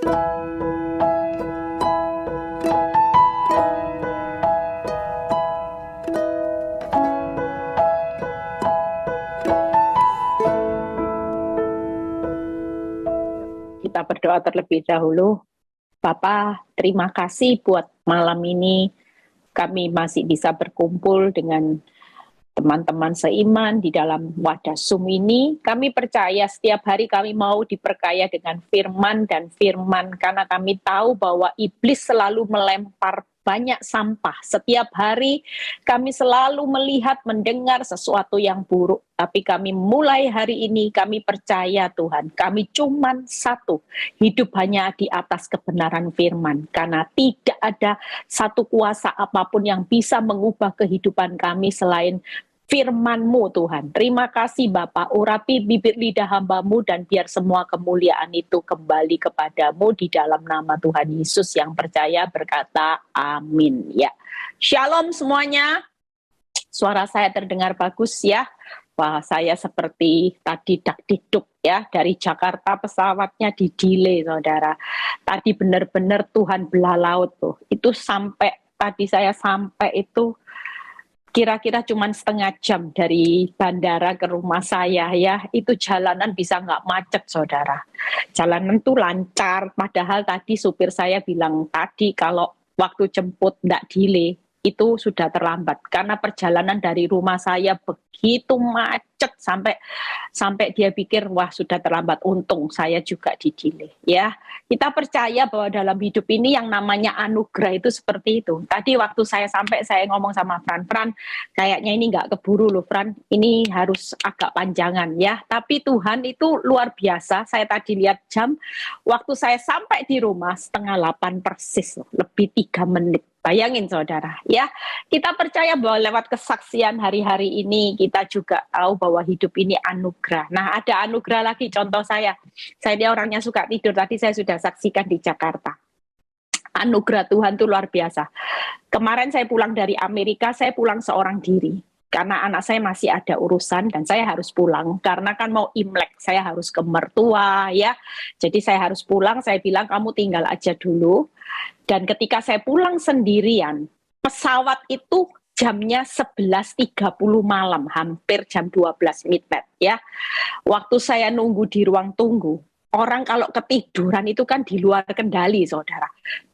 Kita berdoa terlebih dahulu. Bapa, terima kasih buat malam ini. Kami masih bisa berkumpul dengan teman-teman seiman di dalam wadah Zoom ini. Kami percaya setiap hari kami mau diperkaya dengan firman dan firman, karena kami tahu bahwa iblis selalu melempar banyak sampah. Setiap hari kami selalu melihat, mendengar sesuatu yang buruk. Tapi kami mulai hari ini, kami percaya Tuhan, kami cuman satu, hidup hanya di atas kebenaran firman. Karena tidak ada satu kuasa apapun yang bisa mengubah kehidupan kami selain firman-Mu Tuhan. Terima kasih Bapa, urapi bibir lidah hamba-Mu dan biar semua kemuliaan itu kembali kepadamu di dalam nama Tuhan Yesus yang percaya berkata amin. Ya, Shalom semuanya. Suara saya terdengar bagus ya. Wah, saya seperti tadi dak-diduk ya, dari Jakarta pesawatnya di delay saudara. Tadi benar-benar Tuhan belah laut tuh. Itu sampai tadi saya sampai itu kira-kira cuma setengah jam dari bandara ke rumah saya ya, itu jalanan bisa nggak macet saudara. Jalanan tuh lancar, padahal tadi supir saya bilang tadi kalau waktu jemput nggak delay, itu sudah terlambat. Karena perjalanan dari rumah saya begitu macet sampai dia pikir wah sudah terlambat. Untung saya juga di delay ya. Kita percaya bahwa dalam hidup ini yang namanya anugerah itu seperti itu. Tadi waktu saya sampai saya ngomong sama Fran, kayaknya ini nggak keburu loh Fran, ini harus agak panjangan ya. Tapi Tuhan itu luar biasa. Saya tadi lihat jam, waktu saya sampai di rumah 7:30 persis, lebih 3 menit. Bayangin saudara ya, kita percaya bahwa lewat kesaksian hari-hari ini kita juga tahu bahwa hidup ini anugerah. Nah, ada anugerah lagi, contoh saya ini orangnya suka tidur, tadi saya sudah saksikan di Jakarta. Anugerah Tuhan itu luar biasa. Kemarin saya pulang dari Amerika, saya pulang seorang diri. Karena anak saya masih ada urusan dan saya harus pulang. Karena kan mau Imlek, saya harus ke mertua ya. Jadi saya harus pulang, saya bilang kamu tinggal aja dulu. Dan ketika saya pulang sendirian, pesawat itu jamnya 11.30 malam, hampir jam 12 midnight ya. Waktu saya nunggu di ruang tunggu, orang kalau ketiduran itu kan di luar kendali saudara.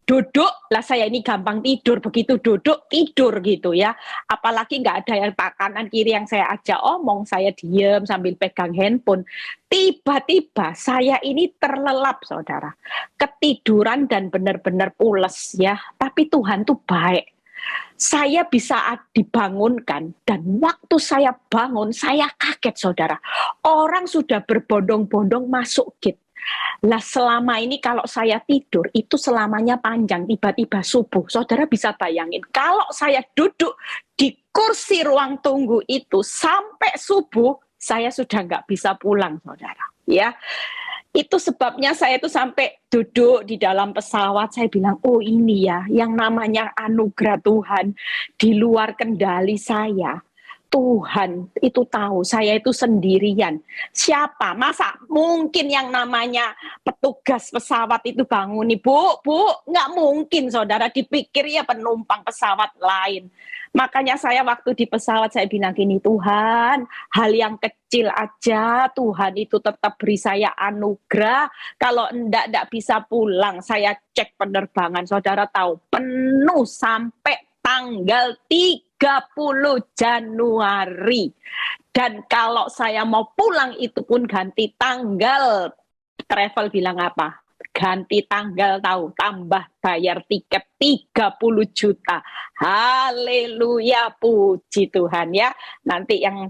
Duduk, lah saya ini gampang tidur, begitu duduk, tidur gitu ya. Apalagi nggak ada yang kanan kiri yang saya ajak omong, saya diem sambil pegang handphone. Tiba-tiba saya ini terlelap saudara. Ketiduran dan benar-benar pules ya. Tapi Tuhan tuh baik. Saya bisa dibangunkan dan waktu saya bangun, saya kaget saudara. Orang sudah berbondong-bondong masuk gate. Lah selama ini kalau saya tidur itu selamanya panjang, tiba-tiba subuh. Saudara bisa bayangin, kalau saya duduk di kursi ruang tunggu itu sampai subuh, saya sudah nggak bisa pulang, saudara. Ya, itu sebabnya saya itu sampai duduk di dalam pesawat, saya bilang, oh ini ya, yang namanya anugerah Tuhan di luar kendali saya. Tuhan itu tahu saya itu sendirian. Siapa? Masa mungkin yang namanya petugas pesawat itu bangun nih, Bu, nggak mungkin saudara, dipikir ya penumpang pesawat lain. Makanya saya waktu di pesawat saya bilang gini, Tuhan, hal yang kecil aja Tuhan itu tetap beri saya anugerah. Kalau enggak bisa pulang, saya cek penerbangan, saudara tahu, penuh sampai tanggal 30 Januari. Dan kalau saya mau pulang itu pun ganti tanggal. Travel bilang apa? Ganti tanggal tahu, tambah bayar tiket 30 juta. Haleluya, puji Tuhan ya. Nanti yang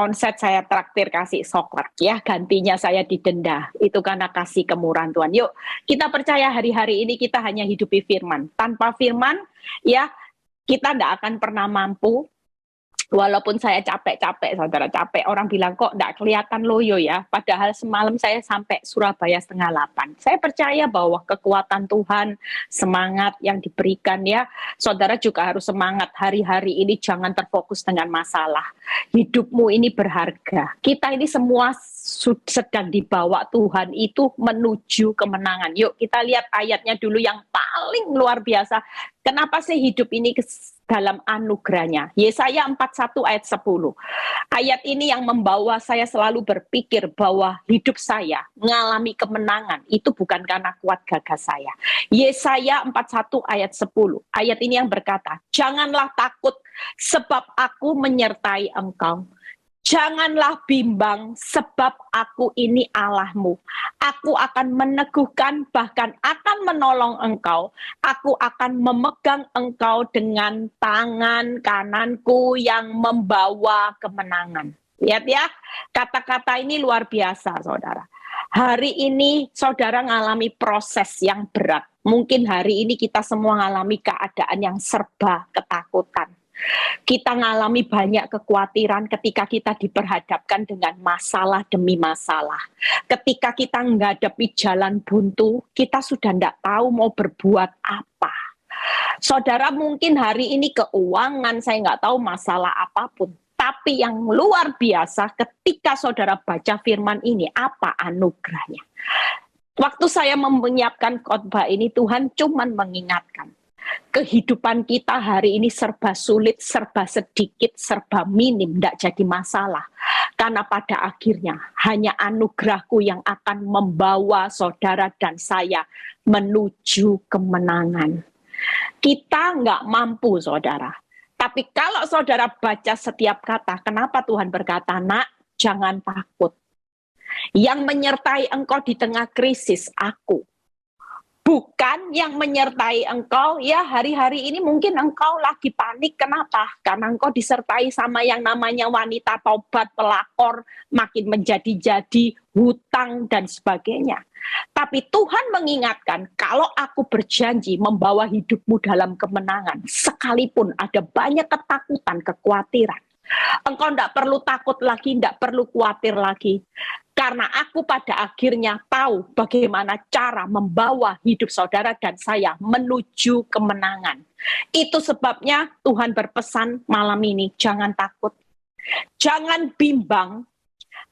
onset saya traktir kasih soklat ya, gantinya saya didenda. Itu karena kasih kemurahan Tuhan. Yuk, kita percaya hari-hari ini kita hanya hidupi firman. Tanpa firman ya kita tidak akan pernah mampu Walaupun saya capek-capek, saudara, capek. Orang bilang, kok enggak kelihatan loyo ya. Padahal semalam saya sampai Surabaya 7:30. Saya percaya bahwa kekuatan Tuhan, semangat yang diberikan ya. Saudara juga harus semangat. Hari-hari ini jangan terfokus dengan masalah. Hidupmu ini berharga. Kita ini semua sedang dibawa Tuhan itu menuju kemenangan. Yuk kita lihat ayatnya dulu yang paling luar biasa. Kenapa sih hidup ini dalam anugerahnya? Yesaya 41 ayat 10. Ayat ini yang membawa saya selalu berpikir bahwa hidup saya mengalami kemenangan itu bukan karena kuat gagah saya. Yesaya 41 ayat 10. Ayat ini yang berkata, janganlah takut sebab aku menyertai engkau. Janganlah bimbang sebab aku ini Allahmu. Aku akan meneguhkan bahkan akan menolong engkau. Aku akan memegang engkau dengan tangan kananku yang membawa kemenangan. Lihat ya, kata-kata ini luar biasa saudara. Hari ini saudara mengalami proses yang berat. Mungkin hari ini kita semua mengalami keadaan yang serba ketakutan. Kita mengalami banyak kekhawatiran ketika kita diperhadapkan dengan masalah demi masalah. Ketika kita menghadapi jalan buntu, kita sudah tidak tahu mau berbuat apa. Saudara mungkin hari ini keuangan, saya nggak tahu masalah apapun. Tapi yang luar biasa ketika saudara baca firman ini, apa anugerahnya? Waktu saya menyiapkan khotbah ini, Tuhan cuman mengingatkan. Kehidupan kita hari ini serba sulit, serba sedikit, serba minim, tidak jadi masalah. Karena pada akhirnya hanya anugerahku yang akan membawa saudara dan saya menuju kemenangan. Kita nggak mampu saudara. Tapi kalau saudara baca setiap kata, kenapa Tuhan berkata, nak jangan takut. Yang menyertai engkau di tengah krisis, aku. Bukan yang menyertai engkau, ya hari-hari ini mungkin engkau lagi panik, kenapa? Karena engkau disertai sama yang namanya wanita tobat, pelakor, makin menjadi-jadi, hutang, dan sebagainya. Tapi Tuhan mengingatkan, kalau aku berjanji membawa hidupmu dalam kemenangan, sekalipun ada banyak ketakutan, kekhawatiran, engkau tidak perlu takut lagi, tidak perlu khawatir lagi. Karena aku pada akhirnya tahu bagaimana cara membawa hidup saudara dan saya menuju kemenangan. Itu sebabnya Tuhan berpesan malam ini, jangan takut. Jangan bimbang,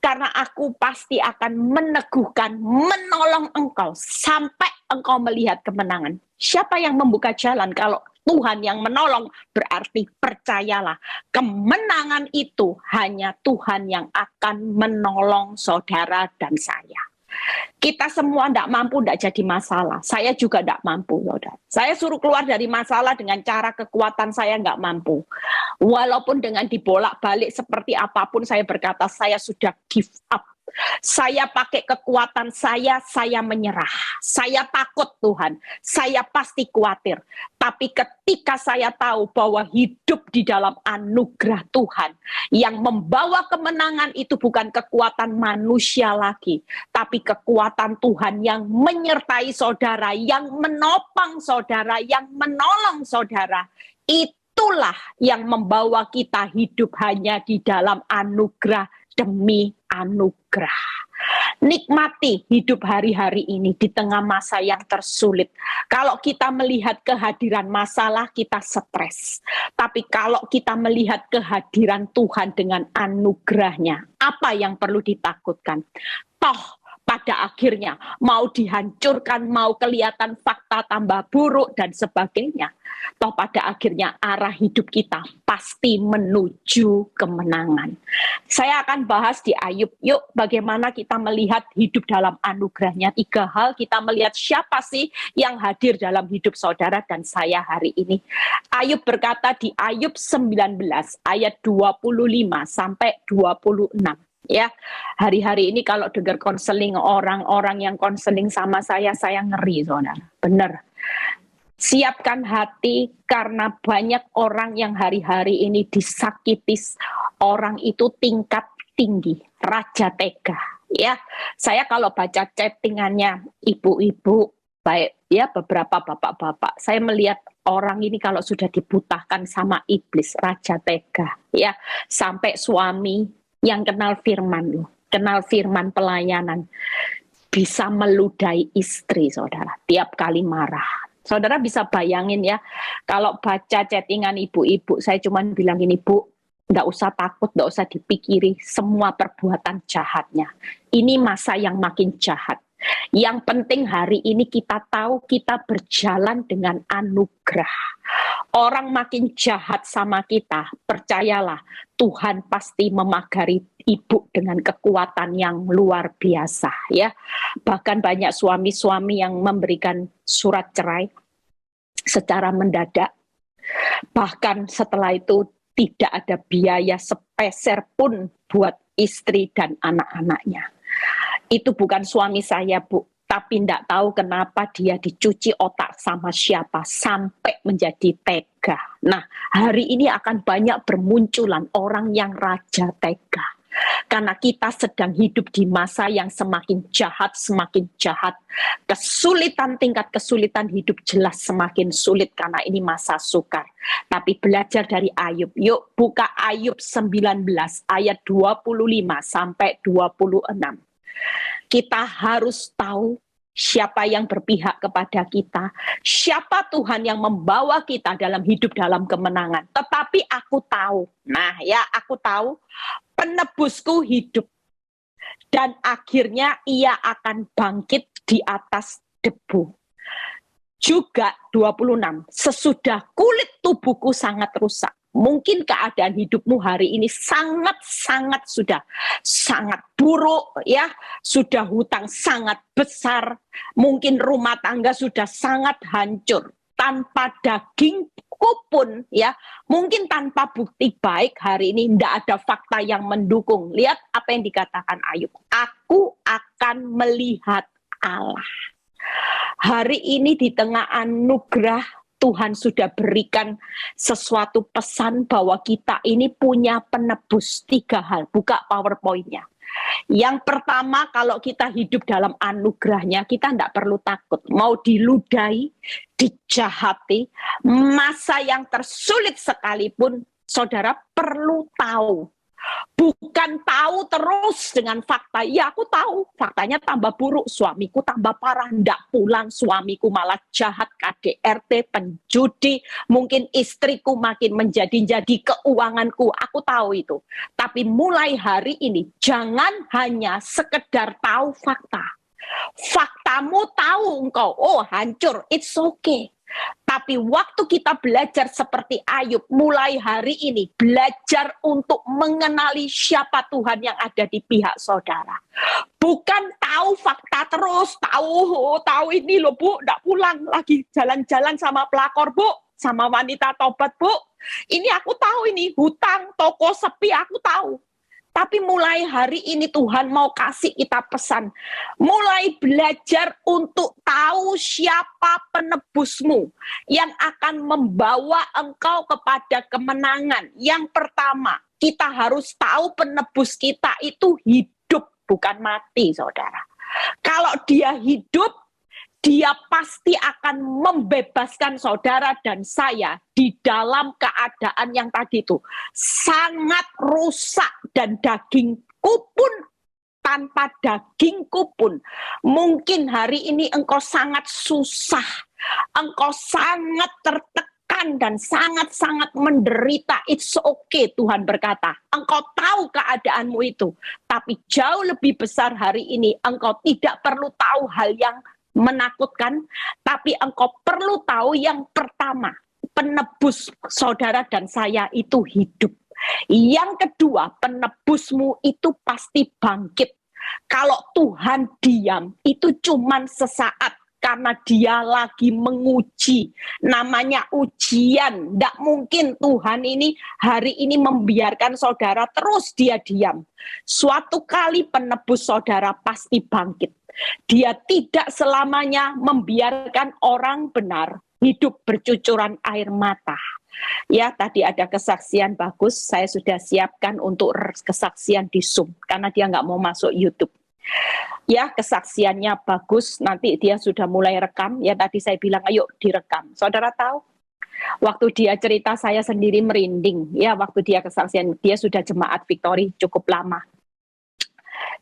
karena aku pasti akan meneguhkan, menolong engkau sampai engkau melihat kemenangan. Siapa yang membuka jalan? Kalau Tuhan yang menolong, berarti percayalah, kemenangan itu hanya Tuhan yang akan menolong saudara dan saya. Kita semua tidak mampu, tidak jadi masalah. Saya juga tidak mampu, saudara. Saya suruh keluar dari masalah dengan cara kekuatan saya nggak mampu. Walaupun dengan dibolak-balik seperti apapun, saya berkata, saya sudah give up. Saya pakai kekuatan saya menyerah. Saya takut Tuhan, saya pasti khawatir. Tapi ketika saya tahu bahwa hidup di dalam anugerah Tuhan, yang membawa kemenangan itu bukan kekuatan manusia lagi, tapi kekuatan Tuhan yang menyertai saudara, yang menopang saudara, yang menolong saudara. Itulah yang membawa kita hidup hanya di dalam anugerah demi anugerah. Nikmati hidup hari-hari ini di tengah masa yang tersulit. Kalau kita melihat kehadiran masalah, kita stres. Tapi kalau kita melihat kehadiran Tuhan dengan anugerahnya, apa yang perlu ditakutkan? Toh pada akhirnya mau dihancurkan, mau kelihatan fakta tambah buruk dan sebagainya. Toh pada akhirnya arah hidup kita pasti menuju kemenangan. Saya akan bahas di Ayub. Yuk bagaimana kita melihat hidup dalam anugerahnya. 3 hal kita melihat siapa sih yang hadir dalam hidup saudara dan saya hari ini. Ayub berkata di Ayub 19 ayat 25 sampai 26. Ya, hari-hari ini kalau dengar konseling orang-orang yang konseling sama saya ngeri, saudara. Benar. Siapkan hati karena banyak orang yang hari-hari ini disakiti orang itu tingkat tinggi, raja tega. Ya, saya kalau baca chattingannya ibu-ibu, baik ya beberapa bapak-bapak, saya melihat orang ini kalau sudah dibutahkan sama iblis, raja tega, ya sampai suami yang kenal firman loh, kenal firman pelayanan, bisa meludahi istri, saudara, tiap kali marah. Saudara bisa bayangin ya, kalau baca chattingan ibu-ibu, saya cuma bilang gini, Bu, nggak usah takut, nggak usah dipikiri semua perbuatan jahatnya. Ini masa yang makin jahat. Yang penting hari ini kita tahu kita berjalan dengan anugerah. Orang makin jahat sama kita, percayalah Tuhan pasti memagari ibu dengan kekuatan yang luar biasa ya. Bahkan banyak suami-suami yang memberikan surat cerai secara mendadak. Bahkan setelah itu tidak ada biaya sepeser pun buat istri dan anak-anaknya. Itu bukan suami saya, Bu. Tapi tidak tahu kenapa dia dicuci otak sama siapa sampai menjadi tega. Nah, hari ini akan banyak bermunculan orang yang raja tega. Karena kita sedang hidup di masa yang semakin jahat, semakin jahat. Kesulitan, tingkat kesulitan hidup jelas semakin sulit karena ini masa sukar. Tapi belajar dari Ayub. Yuk buka Ayub 19 ayat 25 sampai 26. Kita harus tahu siapa yang berpihak kepada kita, siapa Tuhan yang membawa kita dalam hidup dalam kemenangan. Tetapi aku tahu, aku tahu penebusku hidup dan akhirnya ia akan bangkit di atas debu. Juga 26, sesudah kulit tubuhku sangat rusak. Mungkin keadaan hidupmu hari ini sangat-sangat sudah sangat buruk ya, sudah hutang sangat besar, mungkin rumah tangga sudah sangat hancur, tanpa dagingku pun ya, mungkin tanpa bukti baik hari ini tidak ada fakta yang mendukung. Lihat apa yang dikatakan Ayub, aku akan melihat Allah. Hari ini di tengah anugerah Tuhan sudah berikan sesuatu pesan bahwa kita ini punya penebus 3 hal. Buka PowerPoint-nya. Yang pertama, kalau kita hidup dalam anugerahnya, kita tidak perlu takut. Mau diludahi, dijahati, masa yang tersulit sekalipun, saudara perlu tahu. Bukan tahu terus dengan fakta. Ya aku tahu, faktanya tambah buruk, suamiku tambah parah, ndak pulang, suamiku malah jahat, KDRT, penjudi, mungkin istriku makin menjadi-jadi keuanganku, aku tahu itu. Tapi mulai hari ini, jangan hanya sekedar tahu fakta. Faktamu tahu engkau, oh hancur, it's okay. Tapi waktu kita belajar seperti Ayub, mulai hari ini belajar untuk mengenali siapa Tuhan yang ada di pihak saudara. Bukan tahu fakta terus, tahu ini loh Bu, enggak pulang lagi jalan-jalan sama pelakor Bu, sama wanita tobat Bu. Ini aku tahu ini, hutang, toko sepi aku tahu. Tapi mulai hari ini Tuhan mau kasih kita pesan. Mulai belajar untuk tahu siapa penebusmu yang akan membawa engkau kepada kemenangan. Yang pertama, kita harus tahu penebus kita itu hidup, bukan mati, saudara. Kalau dia hidup, dia pasti akan membebaskan saudara dan saya di dalam keadaan yang tadi itu sangat rusak, dan dagingku pun, tanpa dagingku pun, mungkin hari ini engkau sangat susah, engkau sangat tertekan dan sangat-sangat menderita. It's okay, Tuhan berkata. Engkau tahu keadaanmu itu, tapi jauh lebih besar hari ini engkau tidak perlu tahu hal yang menakutkan, tapi engkau perlu tahu yang pertama, penebus saudara dan saya itu hidup. Yang kedua, penebusmu itu pasti bangkit. Kalau Tuhan diam, itu cuman sesaat karena dia lagi menguji. Namanya ujian. Tidak mungkin Tuhan ini hari ini membiarkan saudara terus dia diam. Suatu kali penebus saudara pasti bangkit. Dia tidak selamanya membiarkan orang benar hidup bercucuran air mata. Ya, tadi ada kesaksian bagus, saya sudah siapkan untuk kesaksian di Zoom, karena dia nggak mau masuk YouTube. Ya, kesaksiannya bagus, nanti dia sudah mulai rekam, ya tadi saya bilang ayo direkam. Saudara tahu, waktu dia cerita saya sendiri merinding, ya waktu dia kesaksian, dia sudah jemaat Victory cukup lama.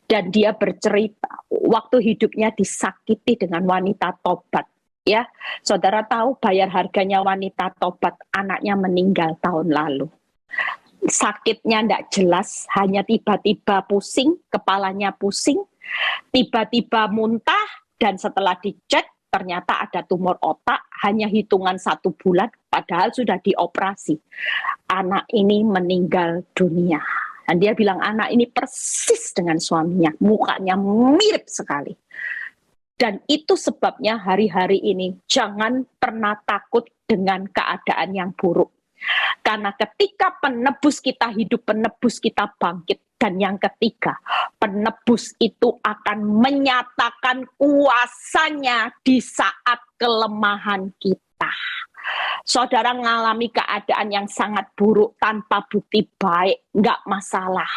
Dan dia bercerita, waktu hidupnya disakiti dengan wanita tobat. Ya, saudara tahu bayar harganya wanita tobat, anaknya meninggal tahun lalu. Sakitnya tidak jelas, hanya tiba-tiba pusing, kepalanya pusing, tiba-tiba muntah, dan setelah dicek ternyata ada tumor otak, hanya hitungan 1 bulan, padahal sudah dioperasi. Anak ini meninggal dunia. Dan dia bilang anak ini persis dengan suaminya, mukanya mirip sekali. Dan itu sebabnya hari-hari ini jangan pernah takut dengan keadaan yang buruk. Karena ketika penebus kita hidup, penebus kita bangkit. Dan yang ketiga, penebus itu akan menyatakan kuasanya di saat kelemahan kita. Saudara mengalami keadaan yang sangat buruk tanpa bukti baik, nggak masalah.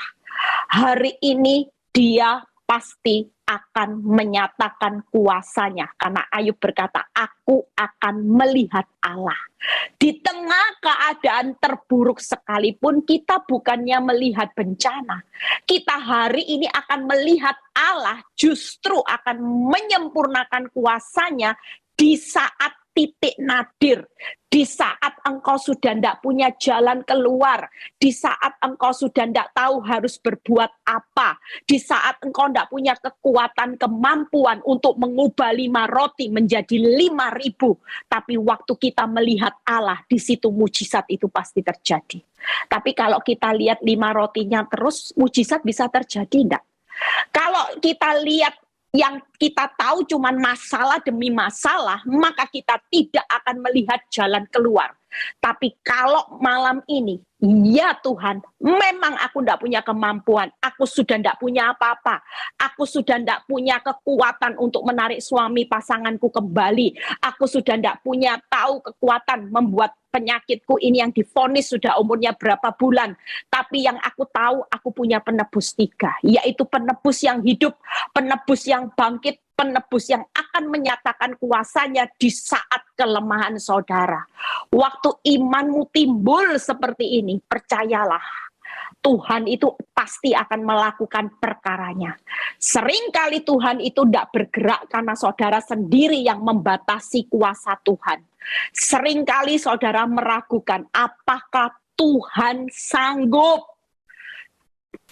Hari ini dia pasti akan menyatakan kuasanya. Karena Ayub berkata, aku akan melihat Allah. Di tengah keadaan terburuk sekalipun, kita bukannya melihat bencana. Kita hari ini akan melihat Allah justru akan menyempurnakan kuasanya di saat titik nadir, di saat engkau sudah tidak punya jalan keluar, di saat engkau sudah tidak tahu harus berbuat apa, di saat engkau tidak punya kekuatan, kemampuan untuk mengubah 5 roti menjadi 5.000, tapi waktu kita melihat Allah, di situ mujizat itu pasti terjadi. Tapi kalau kita lihat 5 rotinya terus, mujizat bisa terjadi enggak? Kalau kita lihat yang kita tahu cuma masalah demi masalah, maka kita tidak akan melihat jalan keluar. Tapi kalau malam ini, ya Tuhan, memang aku tidak punya kemampuan, aku sudah tidak punya apa-apa, aku sudah tidak punya kekuatan untuk menarik suami pasanganku kembali, aku sudah tidak punya tahu kekuatan membuat penyakitku ini yang divonis sudah umurnya berapa bulan, tapi yang aku tahu aku punya penebus 3, yaitu penebus yang hidup, penebus yang bangkit, penebus yang akan menyatakan kuasanya di saat kelemahan saudara. Waktu imanmu timbul seperti ini, percayalah, Tuhan itu pasti akan melakukan perkaranya. Seringkali Tuhan itu tidak bergerak karena saudara sendiri yang membatasi kuasa Tuhan. Seringkali saudara meragukan apakah Tuhan sanggup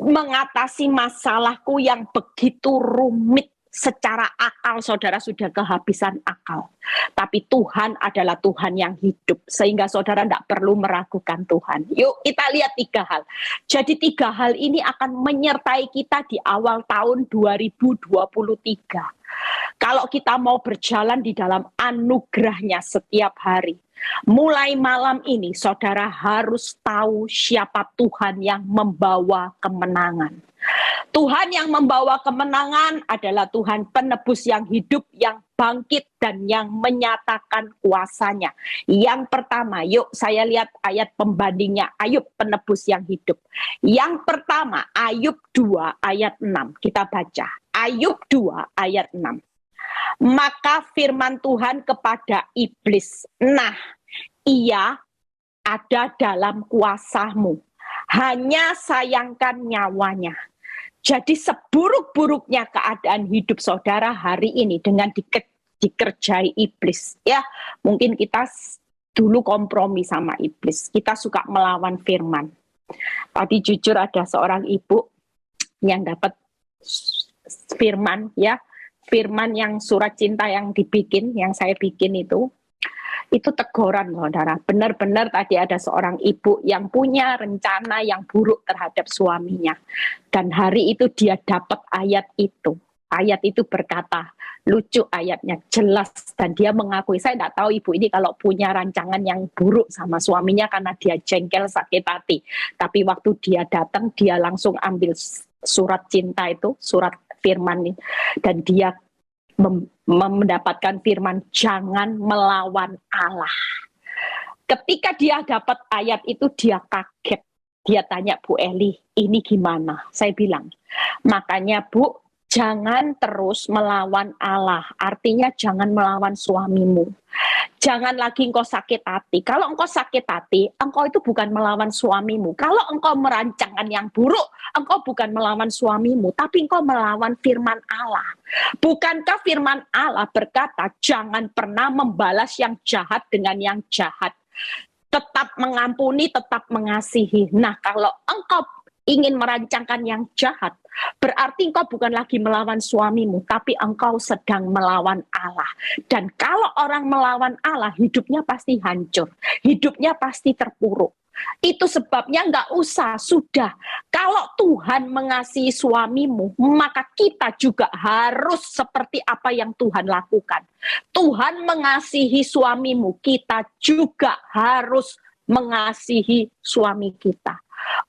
mengatasi masalahku yang begitu rumit. Secara akal saudara sudah kehabisan akal. Tapi Tuhan adalah Tuhan yang hidup. Sehingga saudara tidak perlu meragukan Tuhan. Yuk kita lihat 3 hal. Jadi 3 hal ini akan menyertai kita di awal tahun 2023. Kalau kita mau berjalan di dalam anugerahnya setiap hari. Mulai malam ini saudara harus tahu siapa Tuhan yang membawa kemenangan. Tuhan yang membawa kemenangan adalah Tuhan penebus yang hidup, yang bangkit, dan yang menyatakan kuasanya. Yang pertama, yuk saya lihat ayat pembandingnya Ayub penebus yang hidup. Yang pertama, Ayub 2 ayat 6. Kita baca. Ayub 2 ayat 6. Maka firman Tuhan kepada iblis, nah, ia ada dalam kuasamu, hanya sayangkan nyawanya. Jadi seburuk-buruknya keadaan hidup saudara hari ini dengan dikerjai iblis. Ya, mungkin kita dulu kompromi sama iblis. Kita suka melawan firman. Tadi jujur ada seorang ibu yang dapat firman, ya, firman yang surat cinta yang dibikin, yang saya bikin itu teguran saudara. Benar-benar tadi ada seorang ibu yang punya rencana yang buruk terhadap suaminya. Dan hari itu dia dapat ayat itu. Ayat itu berkata, lucu ayatnya, jelas. Dan dia mengakui, saya tidak tahu ibu ini kalau punya rancangan yang buruk sama suaminya karena dia jengkel, sakit hati. Tapi waktu dia datang, dia langsung ambil surat cinta itu, surat firman ini. Dan dia mendapatkan firman, jangan melawan Allah. Ketika dia dapat ayat itu, dia kaget. Dia tanya Bu Eli, ini gimana? Saya bilang, makanya Bu, Jangan terus melawan Allah, artinya jangan melawan suamimu. Jangan lagi engkau sakit hati. Kalau engkau sakit hati, engkau itu bukan melawan suamimu. Kalau engkau merancangkan yang buruk, engkau bukan melawan suamimu, tapi engkau melawan firman Allah. Bukankah firman Allah berkata, jangan pernah membalas yang jahat dengan yang jahat. Tetap mengampuni, tetap mengasihi. Nah, kalau engkau ingin merancangkan yang jahat, berarti engkau bukan lagi melawan suamimu, tapi engkau sedang melawan Allah. Dan kalau orang melawan Allah, hidupnya pasti hancur, hidupnya pasti terpuruk. Itu sebabnya nggak usah, sudah. Kalau Tuhan mengasihi suamimu, maka kita juga harus seperti apa yang Tuhan lakukan. Tuhan mengasihi suamimu, kita juga harus mengasihi suami kita.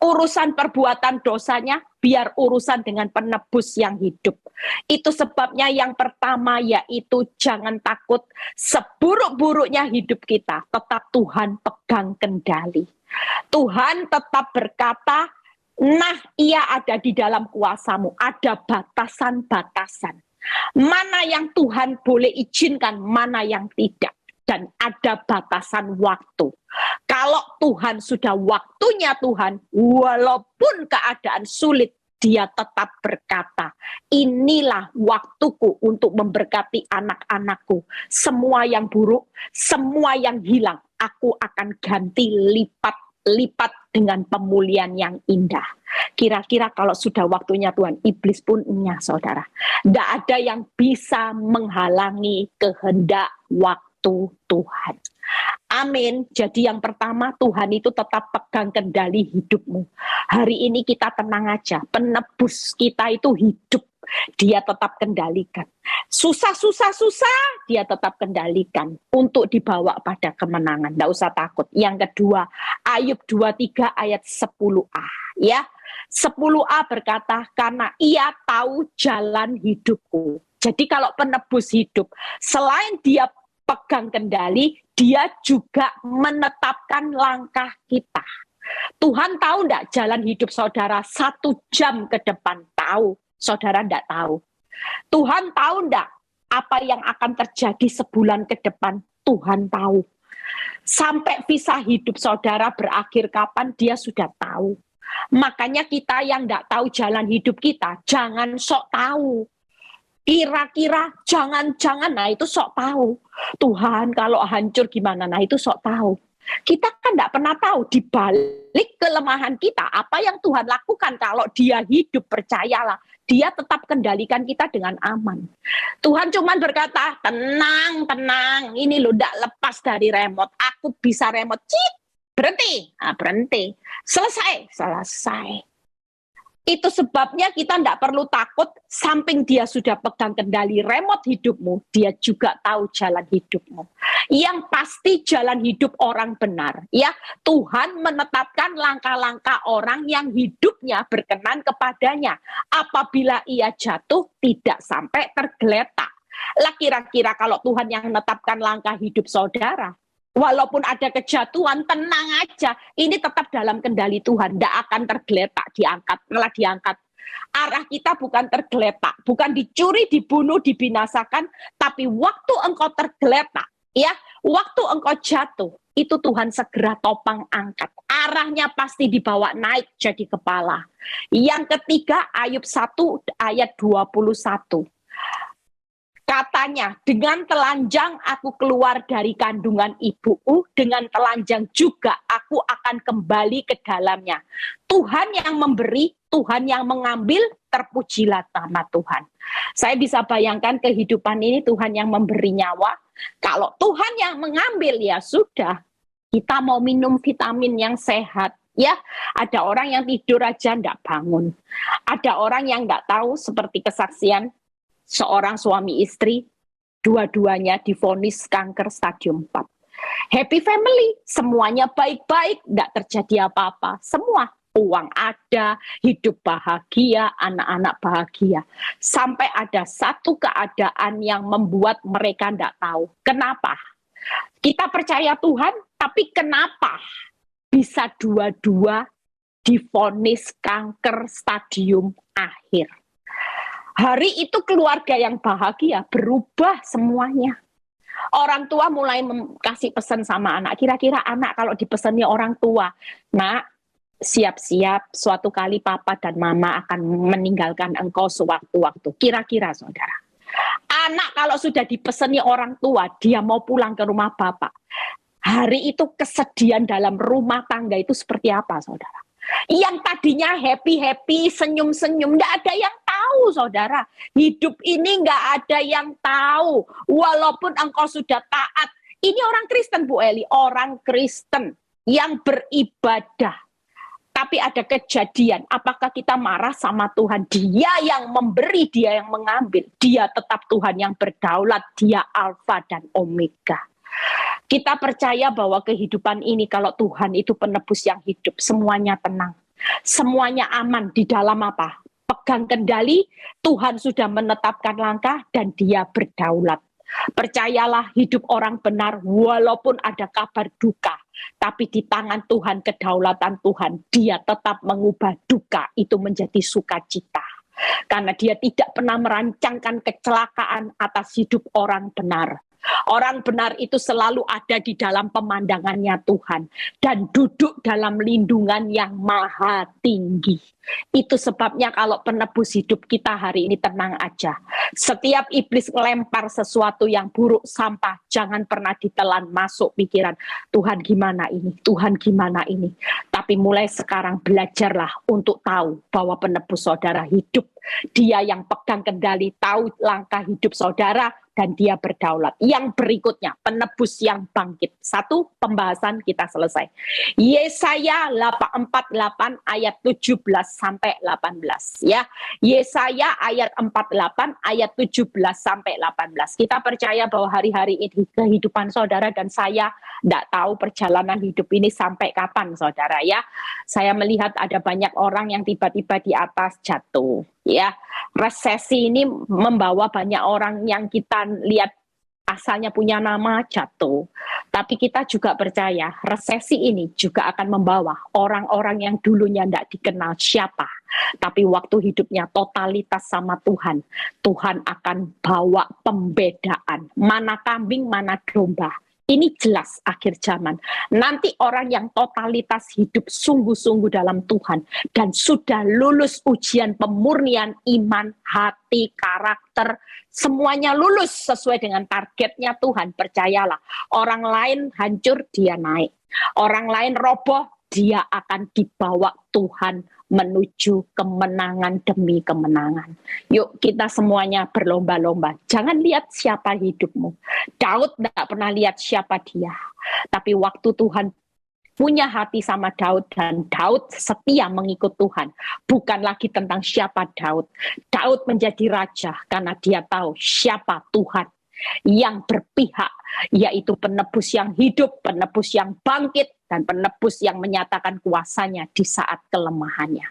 Urusan perbuatan dosanya biar urusan dengan penebus yang hidup. Itu sebabnya yang pertama yaitu jangan takut. Seburuk-buruknya hidup kita, tetap Tuhan pegang kendali. Tuhan tetap berkata, nah ia ada di dalam kuasamu. Ada batasan-batasan. Mana yang Tuhan boleh izinkan, mana yang tidak. Dan ada batasan waktu. Kalau Tuhan sudah waktunya Tuhan, walaupun keadaan sulit, dia tetap berkata, inilah waktuku untuk memberkati anak-anakku. Semua yang buruk, semua yang hilang, aku akan ganti lipat-lipat dengan pemulihan yang indah. Kira-kira kalau sudah waktunya Tuhan, iblis pun enyah, saudara. Tidak ada yang bisa menghalangi kehendak waktu Tuhan. Amin. Jadi yang pertama, Tuhan itu tetap pegang kendali hidupmu. Hari ini kita tenang aja. Penebus kita itu hidup. Dia tetap kendalikan. Susah, dia tetap kendalikan. Untuk dibawa pada kemenangan. Tidak usah takut. Yang kedua, Ayub 23 ayat 10a. Ya, 10a berkata, karena ia tahu jalan hidupku. Jadi kalau penebus hidup, selain dia pegang kendali, dia juga menetapkan langkah kita. Tuhan tahu enggak jalan hidup saudara 1 jam ke depan? Tahu, saudara enggak tahu. Tuhan tahu enggak apa yang akan terjadi sebulan ke depan? Tuhan tahu. Sampai visa hidup saudara berakhir kapan, dia sudah tahu. Makanya kita yang enggak tahu jalan hidup kita, jangan sok tahu. Kira-kira, jangan-jangan, nah itu sok tahu. Tuhan kalau hancur gimana, nah itu sok tahu. Kita kan tidak pernah tahu di balik kelemahan kita, apa yang Tuhan lakukan. Kalau dia hidup, percayalah, dia tetap kendalikan kita dengan aman. Tuhan cuma berkata, tenang, ini lo tidak lepas dari remote, aku bisa remote, cik, berhenti, berhenti, selesai. Itu sebabnya kita tidak perlu takut, samping dia sudah pegang kendali remote hidupmu, dia juga tahu jalan hidupmu. Yang pasti jalan hidup orang benar. Ya, Tuhan menetapkan langkah-langkah orang yang hidupnya berkenan kepadanya. Apabila ia jatuh, tidak sampai tergeletak. Lah kira-kira kalau Tuhan yang menetapkan langkah hidup saudara, walaupun ada kejatuhan, tenang aja. Ini tetap dalam kendali Tuhan. Tidak akan tergeletak, malah diangkat. Arah kita bukan tergeletak, bukan dicuri, dibunuh, dibinasakan, tapi waktu engkau tergeletak, ya, waktu engkau jatuh, itu Tuhan segera topang angkat. Arahnya pasti dibawa naik jadi kepala. Yang ketiga, Ayub 1 ayat 21. Katanya, dengan telanjang aku keluar dari kandungan ibuku, dengan telanjang juga aku akan kembali ke dalamnya. Tuhan yang memberi, Tuhan yang mengambil, terpujilah nama Tuhan. Saya bisa bayangkan kehidupan ini Tuhan yang memberi nyawa. Kalau Tuhan yang mengambil, ya sudah, kita mau minum vitamin yang sehat. Ya, ada orang yang tidur aja enggak bangun. Ada orang yang enggak tahu, seperti kesaksian seorang suami istri, dua-duanya divonis kanker stadium 4. Happy family, semuanya baik-baik, tidak terjadi apa-apa. Semua uang ada, hidup bahagia, anak-anak bahagia. Sampai ada satu keadaan yang membuat mereka tidak tahu. Kenapa? Kita percaya Tuhan, tapi kenapa bisa dua-dua divonis kanker stadium akhir? Hari itu keluarga yang bahagia, berubah semuanya. Orang tua mulai kasih pesan sama anak. Kira-kira anak kalau dipesani orang tua, nak, siap-siap suatu kali papa dan mama akan meninggalkan engkau sewaktu-waktu. Kira-kira saudara. Anak kalau sudah dipesani orang tua, dia mau pulang ke rumah bapak. Hari itu kesedihan dalam rumah tangga itu seperti apa saudara? Yang tadinya happy-happy, senyum-senyum, nggak ada yang tahu saudara. Hidup ini nggak ada yang tahu. Walaupun engkau sudah taat. Ini orang Kristen Bu Eli, orang Kristen yang beribadah. Tapi ada kejadian, apakah kita marah sama Tuhan? Dia yang memberi, dia yang mengambil. Dia tetap Tuhan yang berdaulat, dia Alfa dan Omega. Kita percaya bahwa kehidupan ini kalau Tuhan itu penebus yang hidup, semuanya tenang. Semuanya aman di dalam apa? Pegang kendali, Tuhan sudah menetapkan langkah dan dia berdaulat. Percayalah hidup orang benar walaupun ada kabar duka. Tapi di tangan Tuhan, kedaulatan Tuhan, dia tetap mengubah duka itu menjadi sukacita. Karena dia tidak pernah merancangkan kecelakaan atas hidup orang benar. Orang benar itu selalu ada di dalam pemandangannya Tuhan dan duduk dalam lindungan yang maha tinggi. Itu sebabnya kalau penebus hidup kita hari ini tenang aja. Setiap iblis melempar sesuatu yang buruk, sampah, jangan pernah ditelan masuk pikiran. Tuhan gimana ini? Tuhan gimana ini? Tapi mulai sekarang belajarlah untuk tahu bahwa penebus saudara hidup. Dia yang pegang kendali, tahu langkah hidup saudara, dan dia berdaulat. Yang berikutnya, penebus yang bangkit. Satu, pembahasan kita selesai. Yesaya 48 ayat 17 sampai 18 ya. Yesaya ayat 48 ayat 17 sampai 18. Kita percaya bahwa hari-hari ini kehidupan saudara dan saya tidak tahu perjalanan hidup ini sampai kapan saudara ya. Saya melihat ada banyak orang yang tiba-tiba di atas jatuh ya. Resesi ini membawa banyak orang yang kita lihat asalnya punya nama jatuh. Tapi kita juga percaya resesi ini juga akan membawa orang-orang yang dulunya tidak dikenal siapa. Tapi waktu hidupnya totalitas sama Tuhan, Tuhan akan bawa pembedaan. Mana kambing, mana domba. Ini jelas akhir zaman. Nanti orang yang totalitas hidup sungguh-sungguh dalam Tuhan dan sudah lulus ujian pemurnian iman, hati, karakter, semuanya lulus sesuai dengan targetnya Tuhan. Percayalah, orang lain hancur, dia naik. Orang lain roboh, dia akan dibawa Tuhan menuju kemenangan demi kemenangan. Yuk kita semuanya berlomba-lomba. Jangan lihat siapa hidupmu. Daud tidak pernah lihat siapa dia. Tapi waktu Tuhan punya hati sama Daud dan Daud setia mengikut Tuhan. Bukan lagi tentang siapa Daud. Daud menjadi raja karena dia tahu siapa Tuhan yang berpihak, yaitu penebus yang hidup, penebus yang bangkit, dan penebus yang menyatakan kuasanya di saat kelemahannya.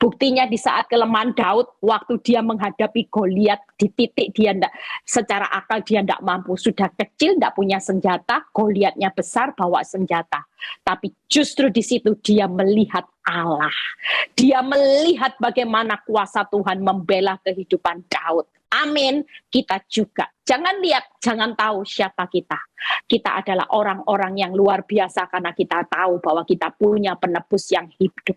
Buktinya di saat kelemahan Daud, waktu dia menghadapi Goliat di titik dia enggak, secara akal dia tidak mampu, sudah kecil, tidak punya senjata, Goliatnya besar, bawa senjata. Tapi justru di situ dia melihat Allah. Dia melihat bagaimana kuasa Tuhan membela kehidupan Daud. Amin. Kita juga. Jangan lihat, jangan tahu siapa kita. Kita adalah orang-orang yang luar biasa karena kita tahu bahwa kita punya penebus yang hidup,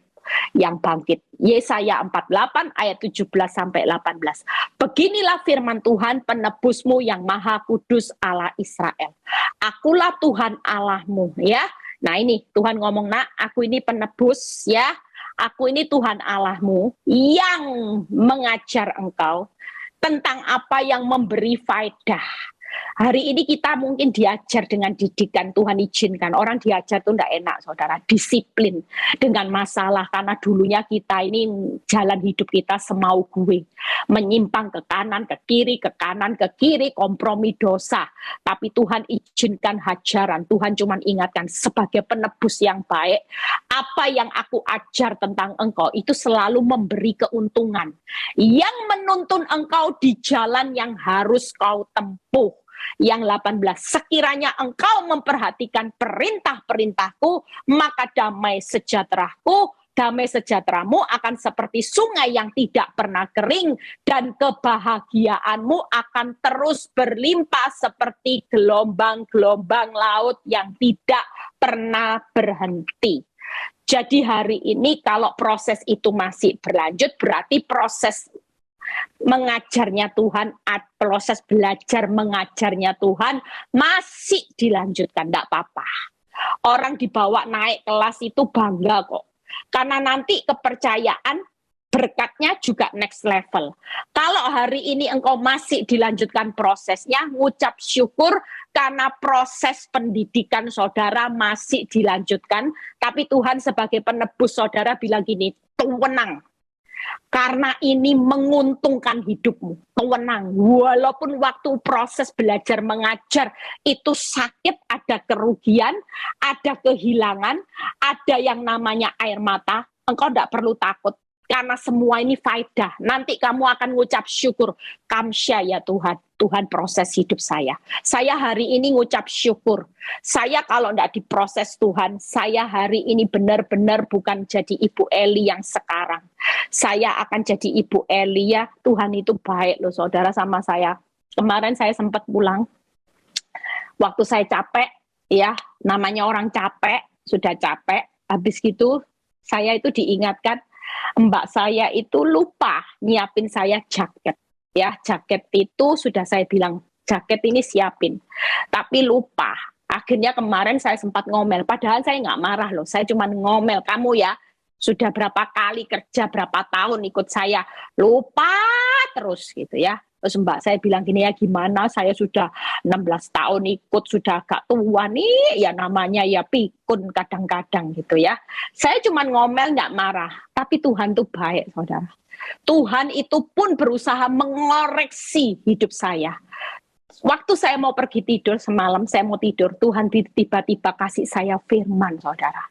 yang bangkit. Yesaya 48 ayat 17 sampai 18. Beginilah firman Tuhan, penebusmu yang maha kudus Allah Israel. Akulah Tuhan Allahmu ya. Nah ini Tuhan ngomong, nak, aku ini penebus ya. Aku ini Tuhan Allahmu yang mengajar engkau tentang apa yang memberi faedah. Hari ini kita mungkin diajar dengan didikan Tuhan izinkan. Orang diajar itu tidak enak saudara, disiplin dengan masalah. Karena dulunya kita ini jalan hidup kita semau gue. Menyimpang ke kanan, ke kiri, ke kanan, ke kiri, kompromi dosa. Tapi Tuhan izinkan hajaran. Tuhan cuma ingatkan sebagai penebus yang baik. Apa yang aku ajar tentang engkau itu selalu memberi keuntungan. Yang menuntun engkau di jalan yang harus kau tempuh. Yang 18, sekiranya engkau memperhatikan perintah-perintahku, maka damai sejahteraku damai sejahteramu akan seperti sungai yang tidak pernah kering, dan kebahagiaanmu akan terus berlimpah seperti gelombang-gelombang laut yang tidak pernah berhenti. Jadi hari ini kalau proses itu masih berlanjut, berarti proses mengajarnya Tuhan, proses belajar mengajarnya Tuhan masih dilanjutkan, tidak apa-apa. Orang dibawa naik kelas itu bangga kok. Karena nanti kepercayaan berkatnya juga next level. Kalau hari ini engkau masih dilanjutkan prosesnya, ngucap syukur karena proses pendidikan saudara masih dilanjutkan. Tapi Tuhan sebagai penebus saudara bilang gini, tenang. Karena ini menguntungkan hidupmu, tenang. Walaupun waktu proses belajar mengajar itu sakit, ada kerugian, ada kehilangan, ada yang namanya air mata, engkau tidak perlu takut. Karena semua ini faedah. Nanti kamu akan ngucap syukur. Kamsya ya Tuhan. Tuhan proses hidup saya. Saya hari ini ngucap syukur. Saya kalau tidak diproses Tuhan, saya hari ini benar-benar bukan jadi Ibu Eli yang sekarang. Saya akan jadi Ibu Eli ya. Tuhan itu baik loh saudara sama saya. Kemarin saya sempat pulang. Waktu saya capek, ya namanya orang capek, sudah capek. Habis gitu saya itu diingatkan, mbak saya itu lupa nyiapin saya jaket. Ya, jaket itu sudah saya bilang, jaket ini siapin. Tapi lupa. Akhirnya kemarin saya sempat ngomel. Padahal saya nggak marah loh. Saya cuma ngomel. Kamu ya, sudah berapa kali kerja, berapa tahun ikut saya. Lupa terus gitu ya. Terus mbak saya bilang gini, ya gimana, saya sudah 16 tahun ikut, sudah agak tua nih, ya namanya ya pikun kadang-kadang gitu ya. Saya cuma ngomel, nggak marah. Tapi Tuhan tuh baik saudara. Tuhan itu pun berusaha mengoreksi hidup saya. Waktu saya mau pergi tidur semalam, saya mau tidur, Tuhan tiba-tiba kasih saya firman saudara.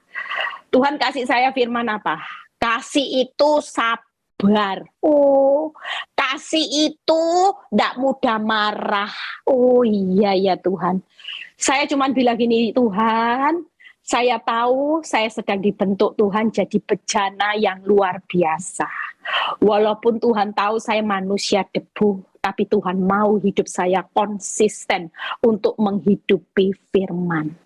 Tuhan kasih saya firman apa? Kasih itu sabar. Oh, kasih itu tidak mudah marah. Oh iya ya Tuhan. Saya cuma bilang gini, Tuhan, saya tahu saya sedang dibentuk Tuhan jadi bejana yang luar biasa. Walaupun Tuhan tahu saya manusia debu, tapi Tuhan mau hidup saya konsisten untuk menghidupi firman.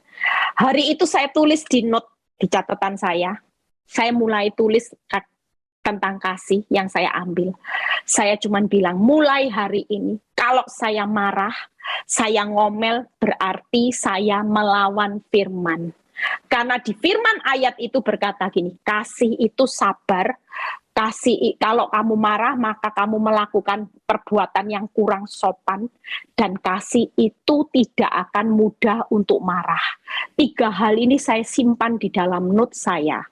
Hari itu saya tulis di note, di catatan saya mulai tulis tentang kasih yang saya ambil. Saya cuma bilang, mulai hari ini, kalau saya marah, saya ngomel, berarti saya melawan firman. Karena di firman ayat itu berkata gini, kasih itu sabar, kasih kalau kamu marah maka kamu melakukan perbuatan yang kurang sopan, dan kasih itu tidak akan mudah untuk marah. 3 hal ini saya simpan di dalam note saya.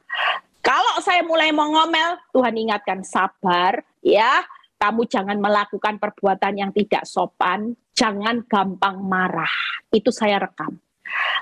Kalau saya mulai mau ngomel, Tuhan ingatkan sabar ya, kamu jangan melakukan perbuatan yang tidak sopan, jangan gampang marah. Itu saya rekam.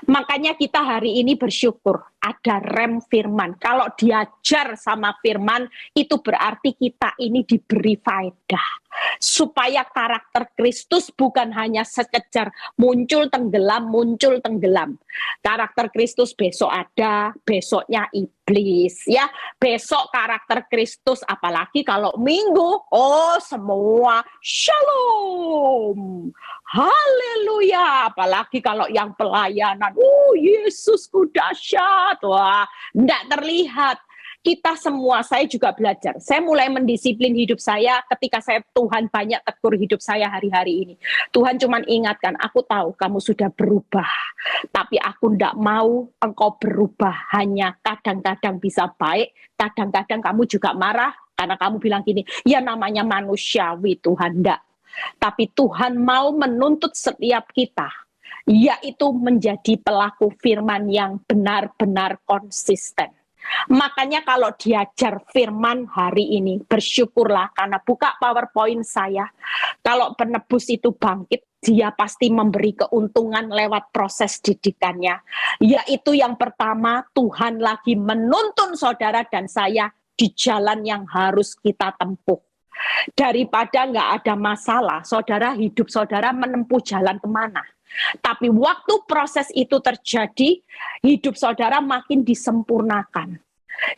Makanya kita hari ini bersyukur ada rem firman. Kalau diajar sama firman, itu berarti kita ini diberi faedah. Supaya karakter Kristus bukan hanya sekejar muncul tenggelam. Karakter Kristus besok ada, besoknya iblis ya. Besok karakter Kristus, apalagi kalau minggu, oh semua shalom. Haleluya, apalagi kalau yang pelayanan, Yesusku dahsyat, wah, tidak terlihat. Kita semua, saya juga belajar. Saya mulai mendisiplin hidup saya ketika Tuhan banyak tegur hidup saya hari-hari ini. Tuhan cuma ingatkan, aku tahu kamu sudah berubah. Tapi aku tidak mau engkau berubah. Hanya kadang-kadang bisa baik, kadang-kadang kamu juga marah. Karena kamu bilang gini, ya namanya manusiawi Tuhan, tidak. Tapi Tuhan mau menuntut setiap kita, yaitu menjadi pelaku firman yang benar-benar konsisten. Makanya kalau diajar firman hari ini, bersyukurlah karena buka PowerPoint saya. Kalau penebus itu bangkit, dia pasti memberi keuntungan lewat proses didikannya. Yaitu yang pertama, Tuhan lagi menuntun saudara dan saya di jalan yang harus kita tempuh. Daripada nggak ada masalah, saudara hidup saudara menempuh jalan kemana. Tapi waktu proses itu terjadi, hidup saudara makin disempurnakan.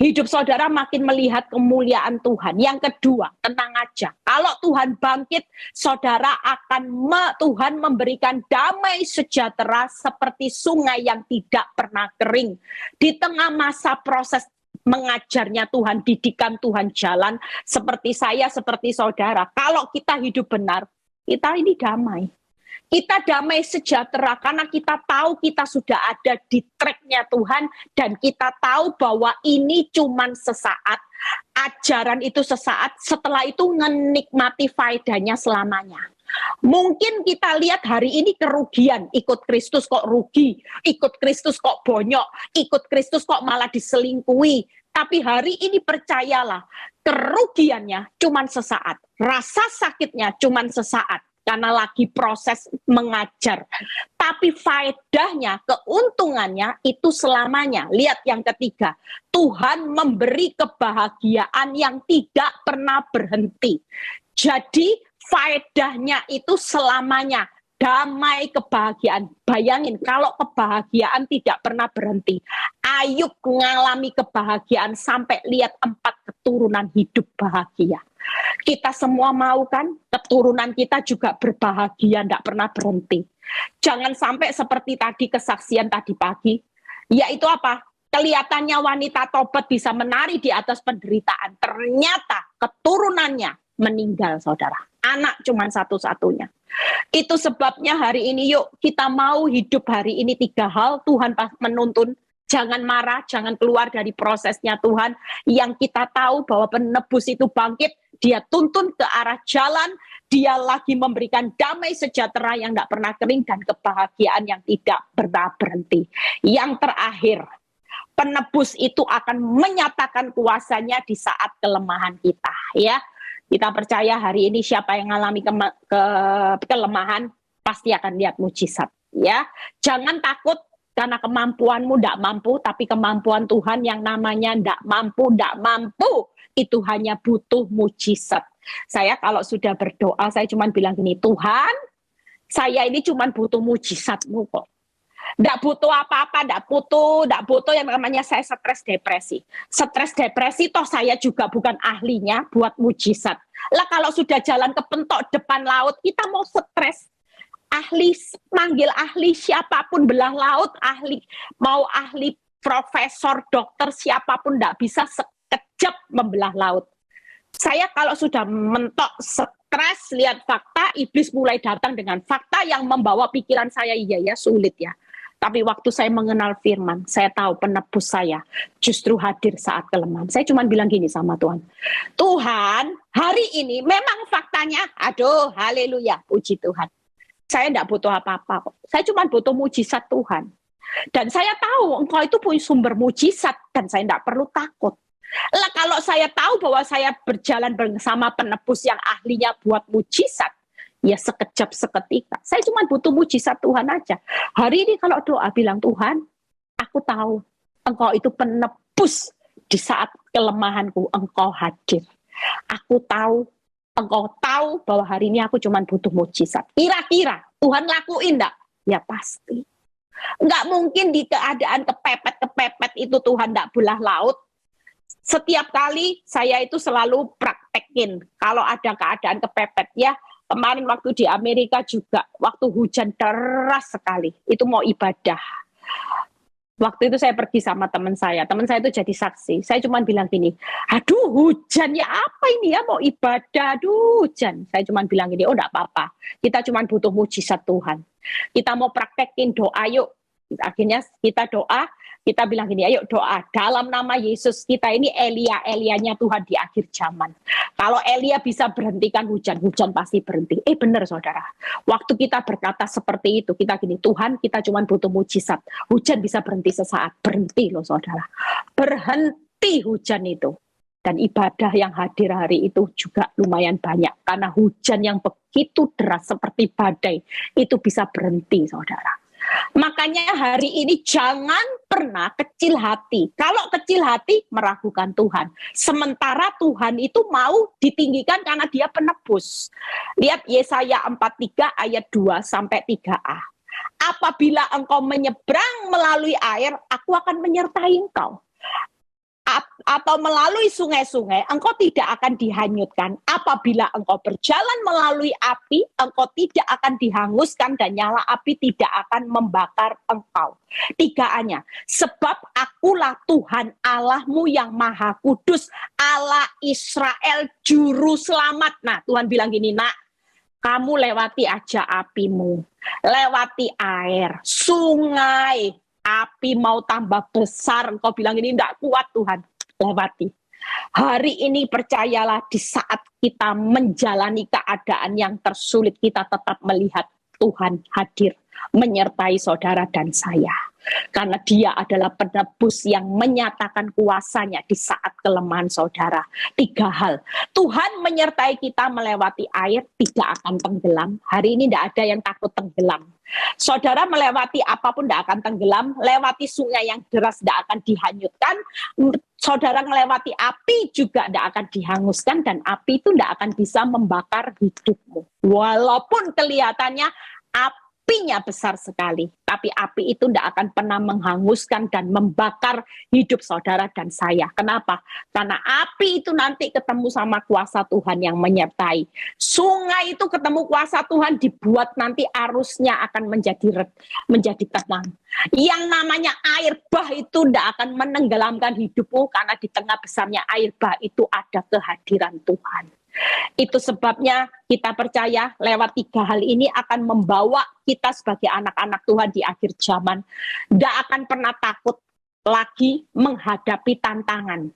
Hidup saudara makin melihat kemuliaan Tuhan. Yang kedua, tenang aja. Kalau Tuhan bangkit, saudara Tuhan memberikan damai sejahtera seperti sungai yang tidak pernah kering. Di tengah masa proses mengajarnya Tuhan, didikan Tuhan jalan, seperti saya, seperti saudara. Kalau kita hidup benar, kita ini damai. Kita damai sejahtera karena kita tahu kita sudah ada di tracknya Tuhan dan kita tahu bahwa ini cuman sesaat, ajaran itu sesaat, setelah itu menikmati faedahnya selamanya. Mungkin kita lihat hari ini kerugian, ikut Kristus kok rugi, ikut Kristus kok bonyok, ikut Kristus kok malah diselingkuhi. Tapi hari ini percayalah, kerugiannya cuman sesaat, rasa sakitnya cuman sesaat. Karena lagi proses mengajar. Tapi faedahnya, keuntungannya itu selamanya. Lihat yang ketiga, Tuhan memberi kebahagiaan yang tidak pernah berhenti. Jadi faedahnya itu selamanya. Damai, kebahagiaan. Bayangin kalau kebahagiaan tidak pernah berhenti. Ayub mengalami kebahagiaan sampai lihat 4 keturunan hidup bahagia. Kita semua mau kan keturunan kita juga berbahagia, tidak pernah berhenti. Jangan sampai seperti tadi kesaksian tadi pagi, yaitu apa? Kelihatannya wanita tobat bisa menari di atas penderitaan. Ternyata keturunannya meninggal, saudara. Anak cuma satu-satunya. Itu sebabnya hari ini yuk kita mau hidup hari ini 3 hal Tuhan menuntun. Jangan marah, jangan keluar dari prosesnya Tuhan. Yang kita tahu bahwa penebus itu bangkit, dia tuntun ke arah jalan, dia lagi memberikan damai sejahtera yang tidak pernah kering dan kebahagiaan yang tidak pernah berhenti. Yang terakhir, penebus itu akan menyatakan kuasanya di saat kelemahan kita. Ya, kita percaya hari ini siapa yang mengalami kelemahan pasti akan lihat mujizat. Ya, jangan takut. Karena kemampuanmu tidak mampu, tapi kemampuan Tuhan yang namanya tidak mampu, itu hanya butuh mujizat. Saya kalau sudah berdoa, saya cuma bilang gini, Tuhan, saya ini cuma butuh mujizat-Mu kok. Tidak butuh apa-apa, tidak butuh yang namanya saya stres depresi. Stres depresi, toh saya juga bukan ahlinya buat mujizat. Lah kalau sudah jalan ke pentok depan laut, kita mau stres. Manggil ahli siapapun belah laut, mau ahli profesor, dokter, siapapun tidak bisa sekejap membelah laut. Saya kalau sudah mentok stres, lihat fakta, iblis mulai datang dengan fakta yang membawa pikiran saya, iya ya sulit ya. Tapi waktu saya mengenal firman, saya tahu penebus saya justru hadir saat kelemahan. Saya cuma bilang gini sama Tuhan, Tuhan hari ini memang faktanya, aduh haleluya, puji Tuhan. Saya tidak butuh apa-apa kok. Saya cuma butuh mujizat Tuhan. Dan saya tahu Engkau itu punya sumber mujizat dan saya tidak perlu takut. Lah kalau saya tahu bahwa saya berjalan bersama penebus yang ahlinya buat mujizat, ya sekejap seketika. Saya cuma butuh mujizat Tuhan aja. Hari ini kalau doa bilang Tuhan, aku tahu Engkau itu penebus di saat kelemahanku, Engkau hadir. Aku tahu Engkau tahu bahwa hari ini aku cuma butuh mujizat. Kira-kira Tuhan lakuin enggak? Ya pasti. Enggak mungkin di keadaan kepepet itu Tuhan enggak belah laut. Setiap kali saya itu selalu praktekin. Kalau ada keadaan kepepet ya. Kemarin waktu di Amerika juga. Waktu hujan deras sekali. Itu mau ibadah. Waktu itu saya pergi sama teman saya itu jadi saksi. Saya cuma bilang gini, aduh hujan ya apa ini ya mau ibadah, aduh hujan. Saya cuma bilang gini, oh enggak apa-apa, kita cuma butuh mujizat Tuhan. Kita mau praktekin doa yuk. Akhirnya kita doa, kita bilang gini, ayo doa dalam nama Yesus. Kita ini Elianya Tuhan di akhir zaman. Kalau Elia bisa berhentikan hujan, hujan pasti berhenti. Benar saudara. Waktu kita berkata seperti itu, kita gini, Tuhan kita cuma butuh mujizat. Hujan bisa berhenti sesaat, berhenti loh saudara. Berhenti hujan itu. Dan ibadah yang hadir hari itu juga lumayan banyak. Karena hujan yang begitu deras seperti badai, itu bisa berhenti saudara. Makanya hari ini jangan pernah kecil hati. Kalau kecil hati meragukan Tuhan. Sementara Tuhan itu mau ditinggikan karena dia penebus. Lihat Yesaya 43 ayat 2 sampai 3a. Apabila engkau menyeberang melalui air, aku akan menyertai engkau. atau melalui sungai-sungai, engkau tidak akan dihanyutkan. Apabila engkau berjalan melalui api, engkau tidak akan dihanguskan dan nyala api tidak akan membakar engkau. 3-nya, sebab akulah Tuhan Allahmu yang maha kudus, Allah Israel, juru selamat. Nah, Tuhan bilang gini, nak, kamu lewati aja apimu, lewati air, sungai, api mau tambah besar, engkau bilang ini tidak kuat Tuhan, lewati. Hari ini percayalah, di saat kita menjalani keadaan yang tersulit, kita tetap melihat Tuhan hadir menyertai saudara dan saya. Karena dia adalah penebus yang menyatakan kuasanya di saat kelemahan saudara. 3 hal, Tuhan menyertai kita melewati air, tidak akan tenggelam. Hari ini tidak ada yang takut tenggelam. Saudara melewati apapun tidak akan tenggelam, lewati sungai yang deras tidak akan dihanyutkan, saudara melewati api juga tidak akan dihanguskan, dan api itu tidak akan bisa membakar hidupmu. Walaupun kelihatannya apinya besar sekali, tapi api itu tidak akan pernah menghanguskan dan membakar hidup saudara dan saya. Kenapa? Karena api itu nanti ketemu sama kuasa Tuhan yang menyertai. Sungai itu ketemu kuasa Tuhan, dibuat nanti arusnya akan menjadi tenang. Yang namanya air bah itu tidak akan menenggelamkan hidupmu, karena di tengah besarnya air bah itu ada kehadiran Tuhan. Itu sebabnya kita percaya lewat 3 hal ini akan membawa kita sebagai anak-anak Tuhan di akhir zaman. Tidak akan pernah takut lagi menghadapi tantangan.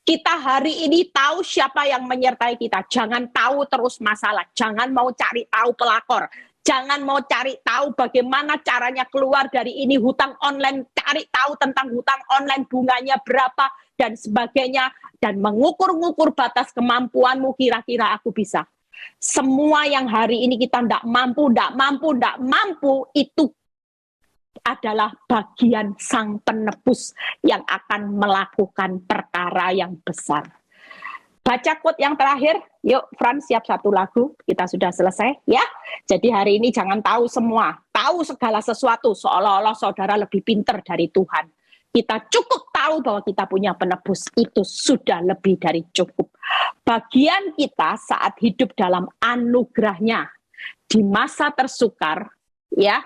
Kita hari ini tahu siapa yang menyertai kita. Jangan tahu terus masalah. Jangan mau cari tahu pelakor. Jangan mau cari tahu bagaimana caranya keluar dari ini hutang online. Cari tahu tentang hutang online, bunganya berapa, dan sebagainya. Dan mengukur-ngukur batas kemampuanmu, kira-kira aku bisa. Semua yang hari ini kita tidak mampu, itu adalah bagian Sang Penebus yang akan melakukan perkara yang besar. Baca quote yang terakhir, yuk Frans, siap 1 lagu, kita sudah selesai ya. Jadi hari ini jangan tahu semua, tahu segala sesuatu, seolah-olah saudara lebih pintar dari Tuhan. Kita cukup tahu bahwa kita punya penebus, itu sudah lebih dari cukup. Bagian kita saat hidup dalam anugerahnya di masa tersukar ya,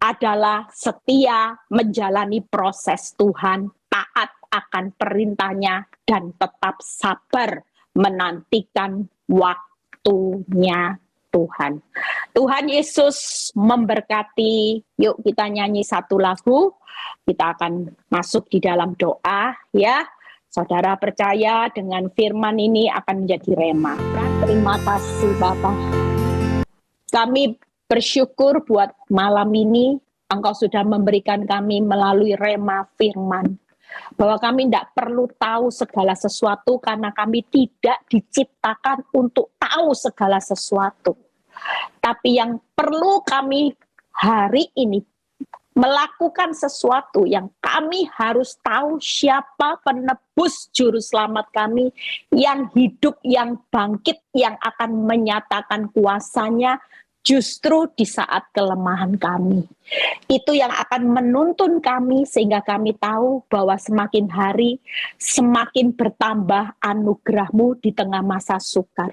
adalah setia menjalani proses Tuhan, taat akan perintahnya, dan tetap sabar menantikan waktunya Tuhan. Tuhan Yesus memberkati. Yuk kita nyanyi 1 lagu, kita akan masuk di dalam doa ya. Saudara percaya dengan firman ini akan menjadi rema. Terima kasih Bapak. Kami bersyukur buat malam ini, Engkau sudah memberikan kami melalui rema firman. Bahwa kami tidak perlu tahu segala sesuatu karena kami tidak diciptakan untuk tahu segala sesuatu. Tapi yang perlu kami hari ini melakukan sesuatu yang kami harus tahu siapa penebus juru selamat kami yang hidup, yang bangkit, yang akan menyatakan kuasanya justru di saat kelemahan kami. Itu yang akan menuntun kami sehingga kami tahu bahwa semakin hari semakin bertambah anugerah-Mu di tengah masa sukar.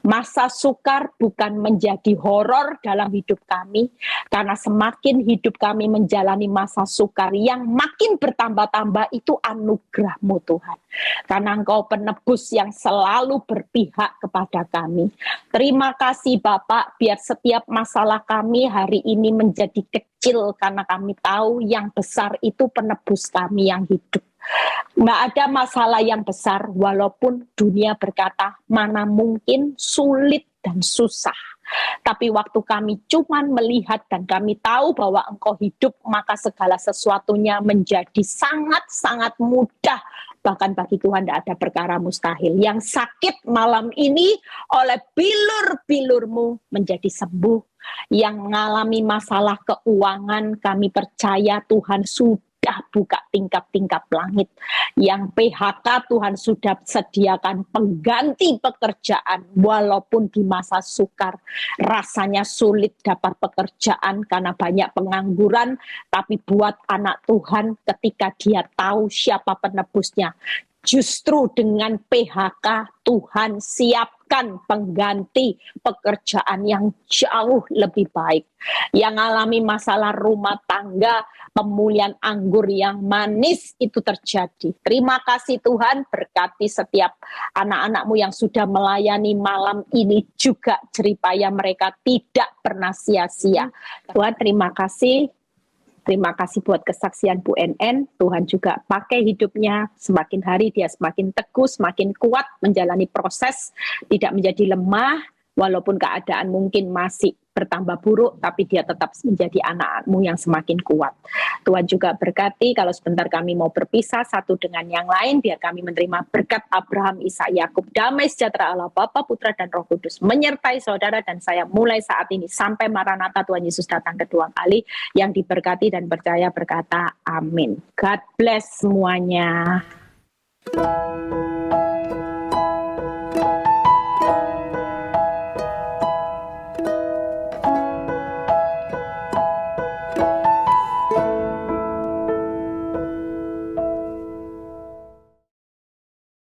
Masa sukar bukan menjadi horor dalam hidup kami, karena semakin hidup kami menjalani masa sukar yang makin bertambah-tambah itu anugerah-Mu Tuhan. Karena Engkau penebus yang selalu berpihak kepada kami. Terima kasih Bapak, biar setiap masalah kami hari ini menjadi kecil karena kami tahu yang besar itu penebus kami yang hidup. Nggak ada masalah yang besar walaupun dunia berkata mana mungkin, sulit dan susah. Tapi waktu kami cuman melihat dan kami tahu bahwa Engkau hidup, maka segala sesuatunya menjadi sangat-sangat mudah. Bahkan bagi Tuhan tidak ada perkara mustahil. Yang sakit malam ini oleh bilur-bilur-Mu menjadi sembuh. Yang mengalami masalah keuangan, kami percaya Tuhan sudah sudah buka tingkap-tingkap langit. Yang PHK Tuhan sudah sediakan pengganti pekerjaan, walaupun di masa sukar rasanya sulit dapat pekerjaan karena banyak pengangguran, tapi buat anak Tuhan ketika dia tahu siapa penebusnya, justru dengan PHK Tuhan siapkan pengganti pekerjaan yang jauh lebih baik. Yang alami masalah rumah tangga, pemulihan anggur yang manis itu terjadi. Terima kasih Tuhan, berkati setiap anak-anak-Mu yang sudah melayani malam ini juga jeripaya mereka tidak pernah sia-sia. Tuhan terima kasih. Terima kasih buat kesaksian Bu NN. Tuhan juga pakai hidupnya, semakin hari dia semakin teguh, semakin kuat menjalani proses, tidak menjadi lemah, walaupun keadaan mungkin masih bertambah buruk, tapi dia tetap menjadi anak-Mu yang semakin kuat. Tuhan juga berkati, kalau sebentar kami mau berpisah satu dengan yang lain, biar kami menerima berkat Abraham, Ishak, Yakub, damai sejahtera Allah Bapa, Putra, dan Roh Kudus, menyertai saudara dan saya mulai saat ini, sampai Maranatha Tuhan Yesus datang kedua kali, yang diberkati dan percaya berkata, amin. God bless semuanya.